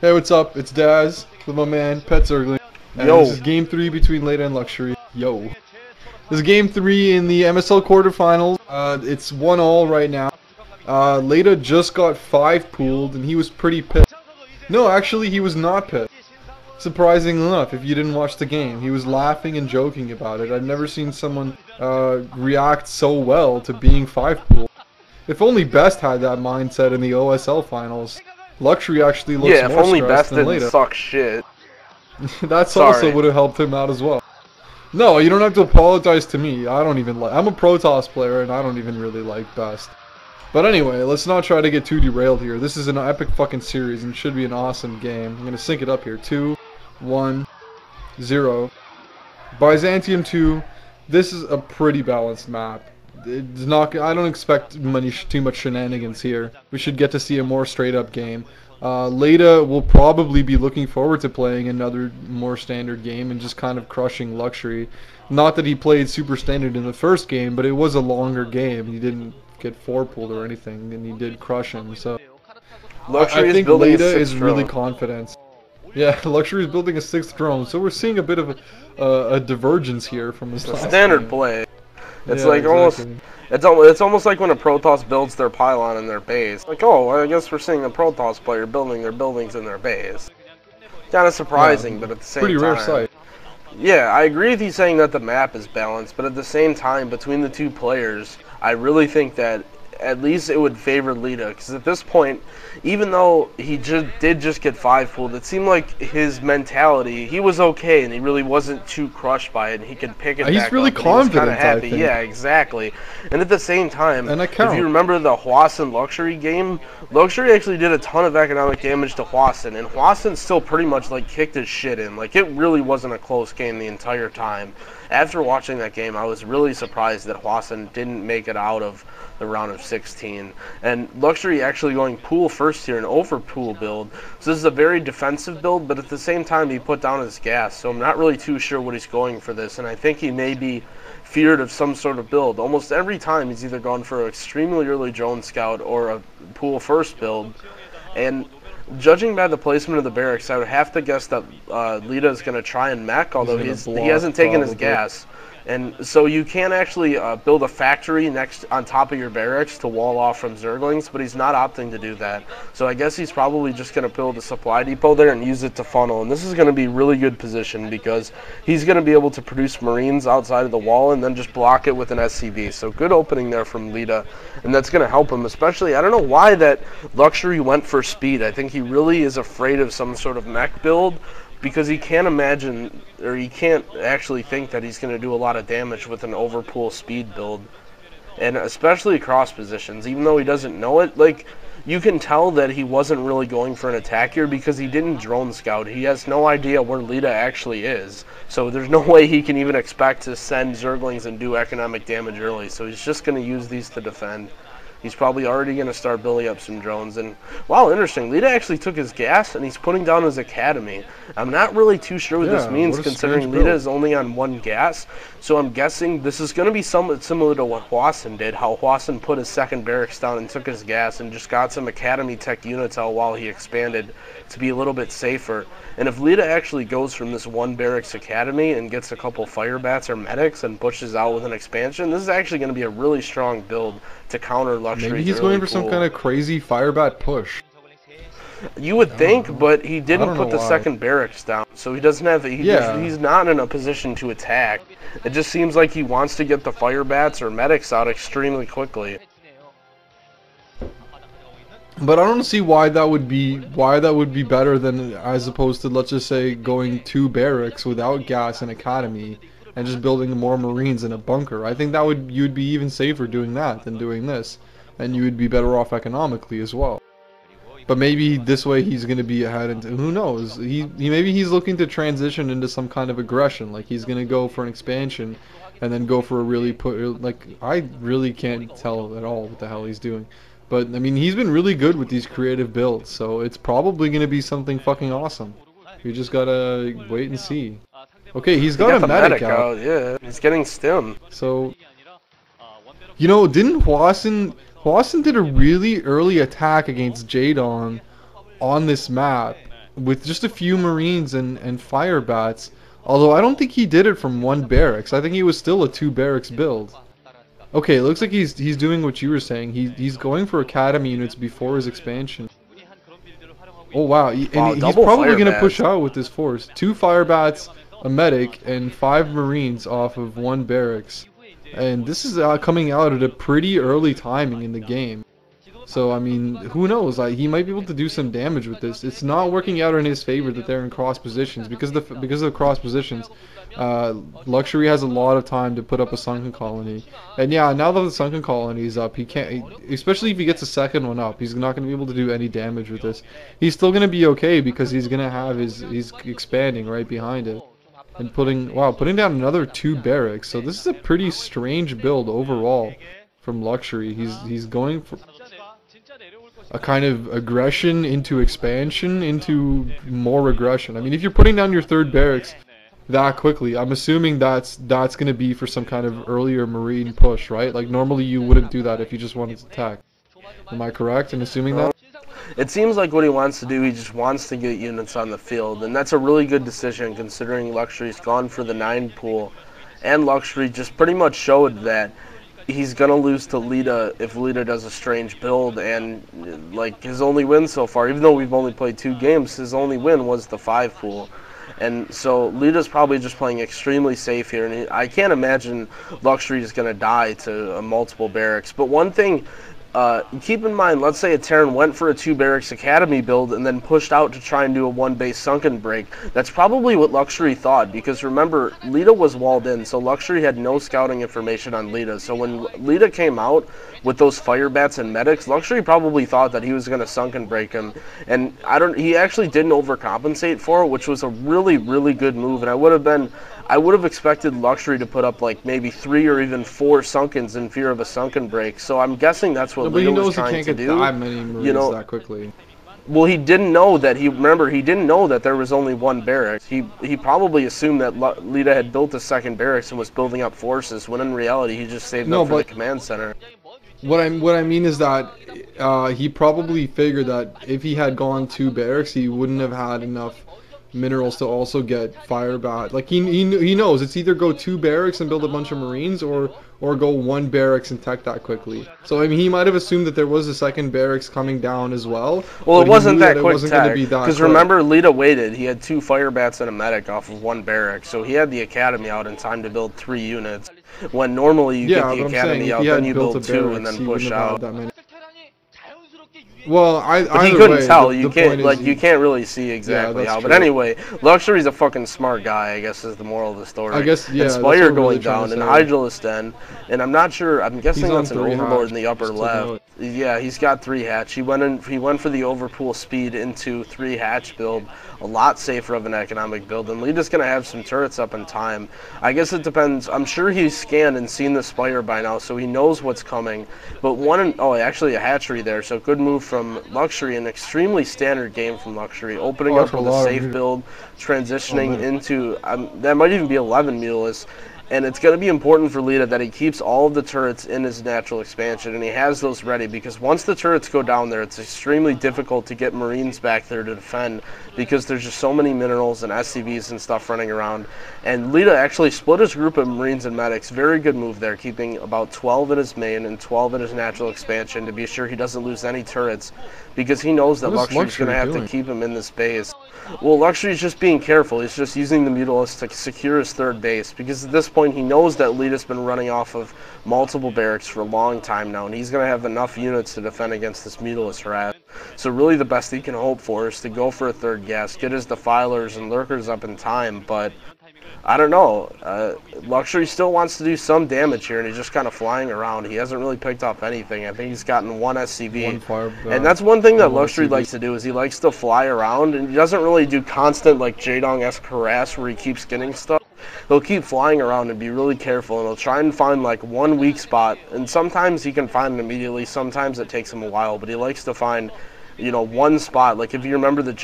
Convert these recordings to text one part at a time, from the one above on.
Hey, what's up? It's Daz with my man Petzergling. And Yo. this is game 3 between Leta and Luxury. Yo. This is game 3 in the MSL quarterfinals. It's 1-all right now. Leta just got 5 pooled and he was pretty pissed. No, actually he was not pissed. Surprising enough, if you didn't watch the game. He was laughing and joking about it. I've never seen someone react so well to being 5 pooled. If only Best had that mindset in the OSL finals. Luxury actually looks Yeah, if more only stressed Best than didn't Leta. suck shit. That's Sorry. also would have helped him out as well. No, you don't have to apologize to me. I don't even like. I'm a Protoss player and I don't even really like Best. But anyway, let's not try to get too derailed here. This is an epic fucking series and should be an awesome game. I'm gonna sync it up here. 2, 1, 0. Byzantium 2. This is a pretty balanced map. It's not. I don't expect too much shenanigans here. We should get to see a more straight up game. Leta will probably be looking forward to playing another more standard game and just kind of crushing Luxury. Not that he played super standard in the first game, but it was a longer game. He didn't get 4-pulled or anything, and he did crush him. So Luxury I think building Leta a is really drone. confident. Yeah, Luxury is building a 6th drone, so we're seeing a bit of a divergence here from this last Standard game. play. It's Yeah, like exactly. it's almost like when a Protoss builds their pylon in their base. Like, oh, I guess we're seeing a Protoss player building their buildings in their base. Kind of surprising, but at the same pretty time, rare sight. Yeah, I agree with you saying that the map is balanced, but at the same time, between the two players, I really think that at least it would favor Leta, because at this point, even though he did just get 5 pulled, it seemed like his mentality, he was okay, and he really wasn't too crushed by it, and he could pick it He's back really up, and he was confident, kind of happy. I think. Yeah, exactly. And at the same time, And I if count. you remember the Hwason Luxury game, Luxury actually did a ton of economic damage to Hwason, and Hwason still pretty much like kicked his shit in. Like, it really wasn't a close game the entire time. After watching that game, I was really surprised that Hwason didn't make it out of the round of 16. And Luxury actually going pool first here, an over pool build. So this is a very defensive build, but at the same time he put down his gas. So I'm not really too sure what he's going for this, and I think he may be feared of some sort of build. Almost every time he's either gone for an extremely early drone scout or a pool first build. And judging by the placement of the barracks, I would have to guess that Leta is going to try and mech, although he hasn't taken his gas. And so you can actually build a factory next on top of your barracks to wall off from Zerglings, but he's not opting to do that. So I guess he's probably just going to build a supply depot there and use it to funnel. And this is going to be really good position because he's going to be able to produce Marines outside of the wall and then just block it with an SCV. So good opening there from Leta, and that's going to help him, especially. I don't know why that Luxury went for speed. I think he really is afraid of some sort of mech build, because he can't imagine, or he can't actually think that he's going to do a lot of damage with an overpool speed build. And especially across positions, even though he doesn't know it, like, you can tell that he wasn't really going for an attack here because he didn't drone scout. He has no idea where Leta actually is. So there's no way he can even expect to send Zerglings and do economic damage early. So he's just going to use these to defend. He's probably already going to start building up some drones. And, wow, interesting. Leta actually took his gas, and he's putting down his academy. I'm not really too sure what this means, considering Leta is only on 1 gas. So I'm guessing this is going to be somewhat similar to what Hwason did, how Hwason put his 2nd barracks down and took his gas and just got some academy tech units out while he expanded to be a little bit safer. And if Leta actually goes from this 1 barracks academy and gets a couple fire bats or medics and pushes out with an expansion, this is actually going to be a really strong build to counter Luxury's Maybe he's early going for some kind of crazy firebat push. You would think, but he didn't put the why. 2nd barracks down, so he doesn't have. He's not in a position to attack. It just seems like he wants to get the fire bats or medics out extremely quickly. But I don't see why that would be better than, as opposed to, let's just say, going 2 barracks without gas and academy and just building more Marines in a bunker. I think that you'd be even safer doing that than doing this, and you would be better off economically as well. But maybe this way he's going to be ahead, and who knows? Maybe he's looking to transition into some kind of aggression, like he's going to go for an expansion and then go for a really I really can't tell at all what the hell he's doing. But I mean, he's been really good with these creative builds, so it's probably going to be something fucking awesome. We just got to wait and see. Okay, he's got a medic out. Yeah, he's getting stim. So, you know, didn't Hwason did a really early attack against Jadon on this map with just a few Marines and fire bats. Although I don't think he did it from one barracks. I think he was still a 2 barracks build. Okay, it looks like he's doing what you were saying. He's going for academy units before his expansion. Oh wow, and he's probably going to push out with this force. 2 fire bats, a medic, and 5 Marines off of 1 barracks. And this is coming out at a pretty early timing in the game. So, I mean, who knows? He might be able to do some damage with this. It's not working out in his favor that they're in cross positions. Because of the cross positions, Luxury has a lot of time to put up a sunken colony. And yeah, now that the sunken colony is up, he can't, especially if he gets a second one up, he's not going to be able to do any damage with this. He's still going to be okay because he's going to have he's expanding right behind it. And putting down another 2 barracks. So this is a pretty strange build overall from Luxury. He's going for a kind of aggression into expansion into more aggression. I mean, if you're putting down your 3rd barracks that quickly, I'm assuming that's going to be for some kind of earlier Marine push, right? Like normally you wouldn't do that if you just wanted to attack. Am I correct in assuming that? It seems like what he wants to do, he just wants to get units on the field, and that's a really good decision considering Luxury's gone for the 9 pool, and Luxury just pretty much showed that he's gonna lose to Leta if Leta does a strange build, and like his only win so far, even though we've only played 2 games, his only win was the 5 pool. And so Leta's probably just playing extremely safe here, and I can't imagine Luxury is gonna die to multiple barracks. But one thing, keep in mind, let's say a Terran went for a 2 barracks academy build and then pushed out to try and do a 1 base sunken break. That's probably what Luxury thought, because remember, Leta was walled in, so Luxury had no scouting information on Leta. So when Leta came out with those fire bats and medics, Luxury probably thought that he was going to sunken break him, and he actually didn't overcompensate for it, which was a really, really good move. And I would have expected Luxury to put up like maybe 3 or even 4 sunkens in fear of a sunken break. So I'm guessing that's what Leta was trying to do. But he knows he can't get that many Marines that quickly. Well, he didn't know that. He didn't know that there was only 1 barracks. He probably assumed that Leta had built a 2nd barracks and was building up forces, when in reality he just saved up for the command center. What I mean is that he probably figured that if he had gone 2 barracks, he wouldn't have had enough minerals to also get fire bat. Like he knows it's either go 2 barracks and build a bunch of Marines, or go 1 barracks and tech that quickly. So I mean, he might have assumed that there was a 2nd barracks coming down as well. Well, it wasn't that quick tech, because remember, Leta waited. He had 2 fire bats and a medic off of 1 barrack, so he had the academy out in time to build 3 units. When normally you get the academy out, then you build 2 and then push out. Well, but he couldn't tell. You can't really see exactly how. But anyway, Luxury's a fucking smart guy, I guess, is the moral of the story. I guess, yeah. And Spire going down, and Hydralisk Den, and I'm not sure. I'm guessing that's an Overlord in the upper left. Yeah, he's got 3 hatch. He went for the overpool speed into 3 hatch build. A lot safer of an economic build, and Leta's going to have some turrets up in time. I guess it depends. I'm sure he's scanned and seen the Spire by now, so he knows what's coming. But actually a hatchery there, so good move from Luxury, an extremely standard game from Luxury, opening up with a safe build, transitioning into, that might even be 11 Mulus. And it's going to be important for Leta that he keeps all of the turrets in his natural expansion, and he has those ready, because once the turrets go down there, it's extremely difficult to get Marines back there to defend, because there's just so many minerals and SCVs and stuff running around. And Leta actually split his group of Marines and medics. Very good move there, keeping about 12 in his main and 12 in his natural expansion to be sure he doesn't lose any turrets, because he knows that Luxury's going to have to keep him in this base. Well, Luxury's just being careful. He's just using the Mutalisks to secure his 3rd base, because at this point he knows that Leta's been running off of multiple barracks for a long time now, and he's going to have enough units to defend against this Mutalisk harass. So really the best he can hope for is to go for a 3rd gas, get his defilers and lurkers up in time, but I don't know. Luxury still wants to do some damage here, and he's just kind of flying around. He hasn't really picked up anything. I think he's gotten 1 SCV. And that's one thing that Luxury likes to do, is he likes to fly around, and he doesn't really do constant, like, Jaedong-esque harass where he keeps getting stuff. He'll keep flying around and be really careful, and he'll try and find, like, 1 weak spot. And sometimes he can find it immediately. Sometimes it takes him a while, but he likes to find, you know, 1 spot. Like, if you remember the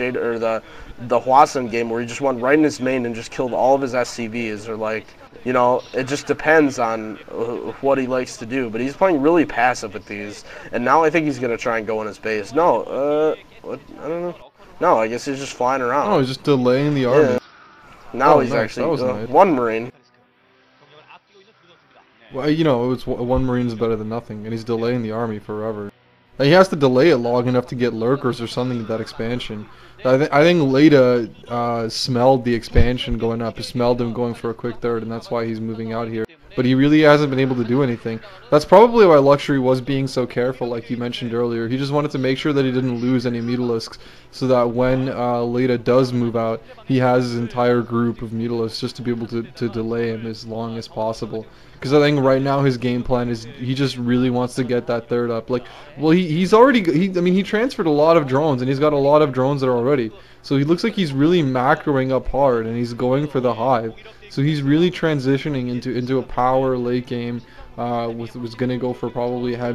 Hwasun game where he just went right in his main and just killed all of his SCVs, or like, you know, it just depends on what he likes to do. But he's playing really passive with these, and now I think he's going to try and go in his base. No, what? I don't know. No, I guess he's just flying around. Oh, he's just delaying the army. Yeah. Now Oh, he's nice. actually That was nice. one Marine. Well, you know, it's one Marine's better than nothing, and he's delaying the army forever. And he has to delay it long enough to get lurkers or something at that expansion. I think Leta smelled the expansion going up. He smelled him going for a quick third, and that's why he's moving out here. But he really hasn't been able to do anything. That's probably why Luxury was being so careful, like you mentioned earlier. He just wanted to make sure that he didn't lose any Mutalisks, so that when Leta does move out, he has his entire group of Mutalisks just to be able to delay him as long as possible. Because I think right now his game plan is he just really wants to get that third up. Like, well, he's already I mean, he transferred a lot of drones, and he's got a lot of drones there already. So he looks like he's really macroing up hard, and he's going for the hive. So he's really transitioning into a power late game. Was going to go for probably heavy.